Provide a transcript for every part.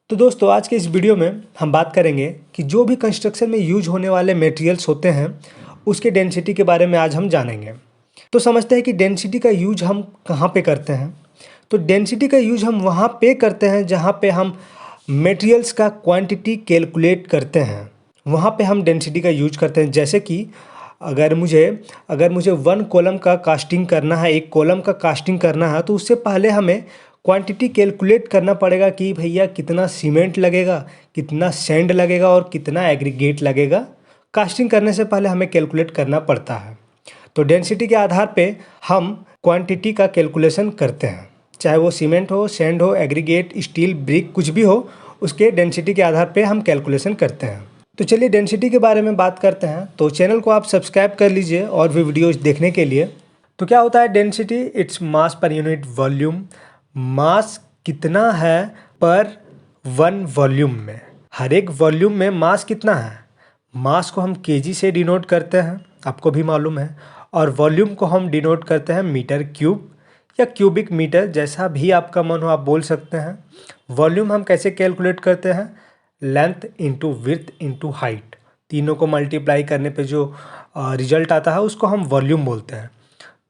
तो दोस्तों आज के इस वीडियो में हम बात करेंगे कि जो भी कंस्ट्रक्शन में यूज होने वाले मटेरियल्स होते हैं उसके डेंसिटी के बारे में आज हम जानेंगे। तो समझते हैं कि डेंसिटी का यूज हम कहाँ पे करते हैं। तो डेंसिटी का यूज हम वहाँ पे करते हैं जहाँ पे हम मटेरियल्स का क्वांटिटी कैलकुलेट करते हैं, वहाँ पे हम डेंसिटी का यूज करते हैं। जैसे कि अगर मुझे 1 कॉलम का कास्टिंग करना है, 1 कॉलम का कास्टिंग करना है, तो उससे पहले हमें क्वांटिटी कैलकुलेट करना पड़ेगा कि भैया कितना सीमेंट लगेगा, कितना सैंड लगेगा और कितना एग्रीगेट लगेगा। कास्टिंग करने से पहले हमें कैलकुलेट करना पड़ता है। तो डेंसिटी के आधार पे हम क्वांटिटी का कैलकुलेशन करते हैं, चाहे वो सीमेंट हो, सैंड हो, एग्रीगेट, स्टील, ब्रिक, कुछ भी हो, उसके डेंसिटी के आधार पे हम कैलकुलेशन करते हैं। तो चलिए डेंसिटी के बारे में बात करते हैं। तो चैनल को आप सब्सक्राइब कर लीजिए और भी वीडियोज़ देखने के लिए। तो क्या होता है density? Its mass per unit volume. मास कितना है पर 1 वॉल्यूम में। हर एक वॉल्यूम में मास कितना है। मास को हम केजी से डिनोट करते हैं, आपको भी मालूम है, और वॉल्यूम को हम डिनोट करते हैं मीटर क्यूब या क्यूबिक मीटर, जैसा भी आपका मन हो आप बोल सकते हैं। वॉल्यूम हम कैसे कैलकुलेट करते हैं? Length into width into height, तीनों को मल्टीप्लाई करने पे जो रिजल्ट आता है उसको हम वॉल्यूम बोलते हैं।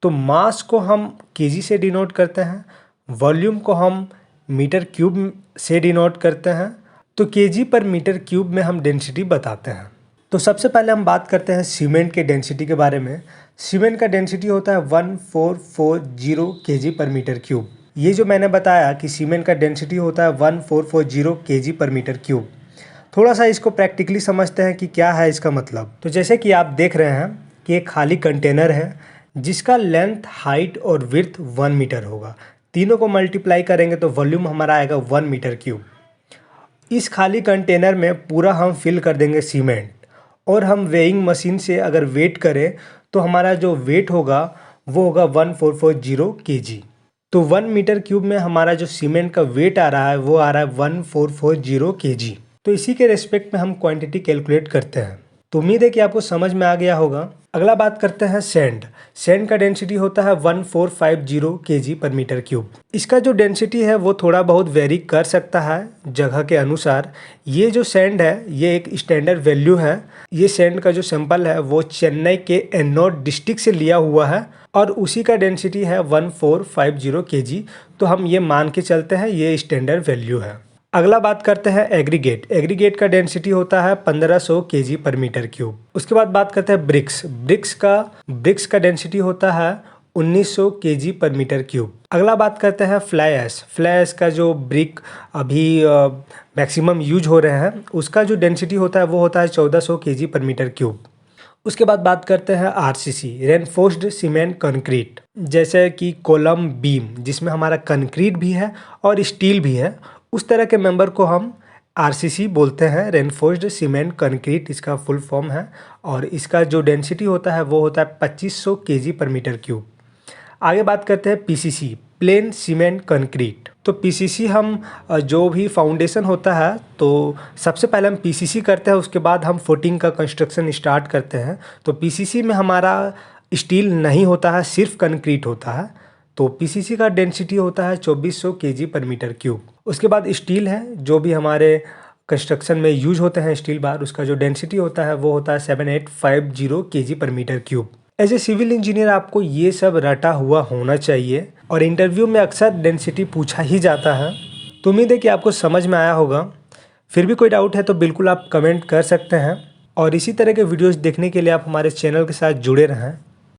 तो मास को हम केजी से डिनोट करते हैं, वॉल्यूम को हम मीटर क्यूब से डिनोट करते हैं। तो केजी पर मीटर क्यूब में हम डेंसिटी बताते हैं। तो सबसे पहले हम बात करते हैं सीमेंट के डेंसिटी के बारे में। सीमेंट का डेंसिटी होता है 1440 केजी पर मीटर क्यूब। ये जो मैंने बताया कि सीमेंट का डेंसिटी होता है 1440 केजी पर मीटर क्यूब, थोड़ा सा इसको प्रैक्टिकली समझते हैं कि क्या है इसका मतलब। तो जैसे कि आप देख रहे हैं कि एक खाली कंटेनर है जिसका लेंथ, हाइट और विड्थ 1 मीटर होगा। तीनों को मल्टीप्लाई करेंगे तो वॉल्यूम हमारा आएगा 1 मीटर क्यूब। इस खाली कंटेनर में पूरा हम फिल कर देंगे सीमेंट, और हम वेइंग मशीन से अगर वेट करें तो हमारा जो वेट होगा वो होगा 1440 केजी। तो 1 मीटर क्यूब में हमारा जो सीमेंट का वेट आ रहा है वो आ रहा है 1440 केजी। तो इसी के रेस्पेक्ट में हम क्वांटिटी कैलकुलेट करते हैं। तो उम्मीद है कि आपको समझ में आ गया होगा। अगला बात करते हैं सैंड। सैंड का डेंसिटी होता है 1450 केजी पर मीटर क्यूब। इसका जो डेंसिटी है वो थोड़ा बहुत वेरी कर सकता है जगह के अनुसार। ये जो सैंड है ये एक स्टैंडर्ड वैल्यू है। ये सैंड का जो सैंपल है वो चेन्नई के एन्नोर डिस्ट्रिक्ट से लिया हुआ है और उसी का डेंसिटी है 1450 केजी। तो हम ये मान के चलते हैं ये स्टैंडर्ड वैल्यू है। अगला बात करते हैं एग्रीगेट। एग्रीगेट का डेंसिटी होता है 1500 केजी पर मीटर क्यूब। उसके बाद बात करते हैं ब्रिक्स। ब्रिक्स का डेंसिटी होता है 1900 केजी पर मीटर क्यूब। अगला बात करते हैं फ्लाई ऐश। फ्लाई ऐश का जो ब्रिक अभी मैक्सिमम यूज हो रहे हैं उसका जो डेंसिटी होता है वो होता है 1400 केजी पर मीटर क्यूब। उसके बाद बात करते हैं आरसीसी, रेनफोर्स्ड सीमेंट कंक्रीट। जैसे कि कॉलम बीम जिसमें हमारा कंक्रीट भी है और स्टील भी है, उस तरह के मेंबर को हम आरसीसी बोलते हैं, रेनफोर्स्ड सीमेंट कंक्रीट इसका फुल फॉर्म है। और इसका जो डेंसिटी होता है वो होता है 2500 केजी पर मीटर क्यूब। आगे बात करते हैं पीसीसी, प्लेन सीमेंट कंक्रीट। तो पीसीसी हम जो भी फाउंडेशन होता है तो सबसे पहले हम पीसीसी करते हैं, उसके बाद हम फुटिंग का कंस्ट्रक्शन स्टार्ट करते हैं। तो पीसीसी में हमारा स्टील नहीं होता है, सिर्फ कंक्रीट होता है। तो पीसीसी का डेंसिटी होता है 2400 केजी पर मीटर क्यूब। उसके बाद स्टील है, जो भी हमारे कंस्ट्रक्शन में यूज होते हैं स्टील बार, उसका जो डेंसिटी होता है वो होता है 7850 KG per metre cube. As a civil engineer आपको ये सब रटा हुआ होना चाहिए और इंटरव्यू में अक्सर डेंसिटी पूछा ही जाता है। तो उम्मीद है कि आपको समझ में आया होगा। फिर भी कोई डाउट है तो बिल्कुल आप कमेंट कर सकते हैं और इसी तरह के वीडियोज़ देखने के लिए आप हमारे चैनल के साथ जुड़े रहें।